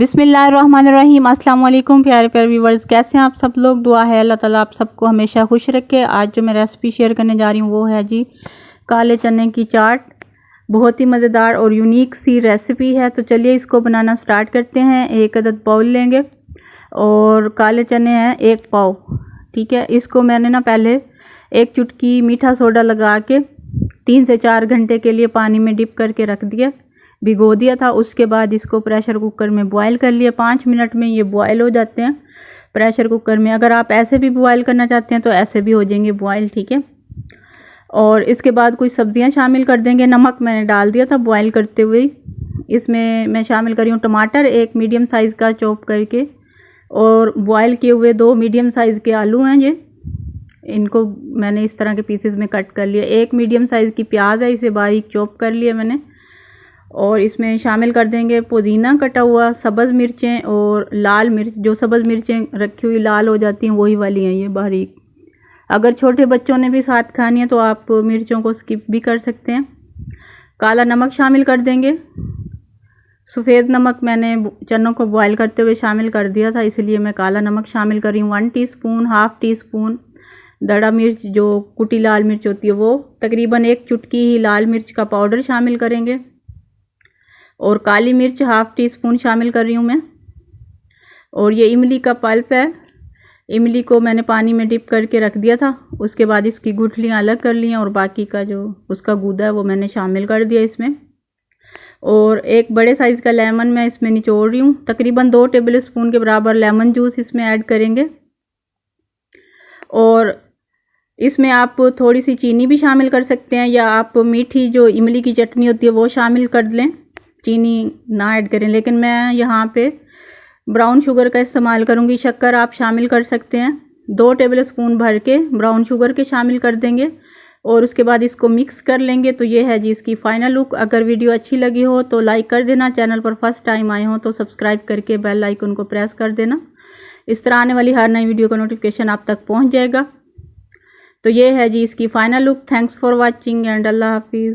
बिस्मिल्लाहिर्रहमानिर्रहीम। अस्सलाम वालेकुम प्यारे प्यारे व्यूवर्स, कैसे हैं आप सब लोग। दुआ है अल्लाह ताला आप सबको हमेशा खुश रखे। आज जो मैं रेसिपी शेयर करने जा रही हूँ वो है जी काले चने की चाट। बहुत ही मज़ेदार और यूनिक सी रेसिपी है। तो चलिए इसको बनाना स्टार्ट करते हैं। एक अदद बाउल लेंगे और काले चने हैं 1 पाव। ठीक है, इसको मैंने ना पहले 1 चुटकी मीठा सोडा लगा के 3 से 4 घंटे के लिए पानी में डिप करके रख दिया, भिगो दिया था। उसके बाद इसको प्रेशर कुकर में बॉयल कर लिया। 5 मिनट में ये बॉयल हो जाते हैं प्रेशर कुकर में। अगर आप ऐसे भी बॉयल करना चाहते हैं तो ऐसे भी हो जाएंगे बॉयल। ठीक है, और इसके बाद कुछ सब्जियां शामिल कर देंगे। नमक मैंने डाल दिया था बॉयल करते हुए। इसमें मैं शामिल कर रही हूँ टमाटर 1 मीडियम साइज़ का चॉप करके, और बॉयल किए हुए 2 मीडियम साइज़ के आलू हैं ये, इनको मैंने इस तरह के पीसेस में कट कर लिया। 1 मीडियम साइज़ की प्याज है, इसे बारीक चॉप कर लिया मैंने। और इसमें शामिल कर देंगे पुदीना कटा हुआ, सब्ज़ मिर्चें और लाल मिर्च। जो सब्ज़ मिर्चें रखी हुई लाल हो जाती हैं वही वाली हैं ये बारीक। अगर छोटे बच्चों ने भी साथ खानी है तो आप मिर्चों को स्किप भी कर सकते हैं। काला नमक शामिल कर देंगे। सफ़ेद नमक मैंने चनों को बॉयल करते हुए शामिल कर दिया था, इसलिए मैं काला नमक शामिल कर रही हूँ। 1 टीस्पून, हाफ़ टी-स्पून दड़ा मिर्च, जो कुटी लाल मिर्च होती है वो, तकरीबन 1 चुटकी ही लाल मिर्च का पाउडर शामिल करेंगे। और काली मिर्च हाफ़ टी-स्पून शामिल कर रही हूँ मैं। और ये इमली का पल्प है, इमली को मैंने पानी में डिप करके रख दिया था। उसके बाद इसकी गुठलियाँ अलग कर ली हैं और बाकी का जो उसका गूदा है वो मैंने शामिल कर दिया इसमें। और 1 बड़े साइज़ का लेमन मैं इसमें निचोड़ रही हूँ। तकरीबन 2 टेबलस्पून के बराबर लेमन जूस इसमें ऐड करेंगे। और इसमें आप थोड़ी सी चीनी भी शामिल कर सकते हैं, या आप मीठी जो इमली की चटनी होती है वो शामिल कर लें, चीनी ना ऐड करें। लेकिन मैं यहाँ पे ब्राउन शुगर का इस्तेमाल करूँगी। शक्कर आप शामिल कर सकते हैं। 2 टेबलस्पून भर के ब्राउन शुगर के शामिल कर देंगे और उसके बाद इसको मिक्स कर लेंगे। तो ये है जी इसकी फ़ाइनल लुक। अगर वीडियो अच्छी लगी हो तो लाइक कर देना। चैनल पर फर्स्ट टाइम आए हो तो सब्सक्राइब करके बेल आइकन को प्रेस कर देना। इस तरह आने वाली हर नई वीडियो का नोटिफिकेशन आप तक पहुँच जाएगा। तो ये है जी इसकी final look. Thanks for watching and अल्लाह हाफिज़।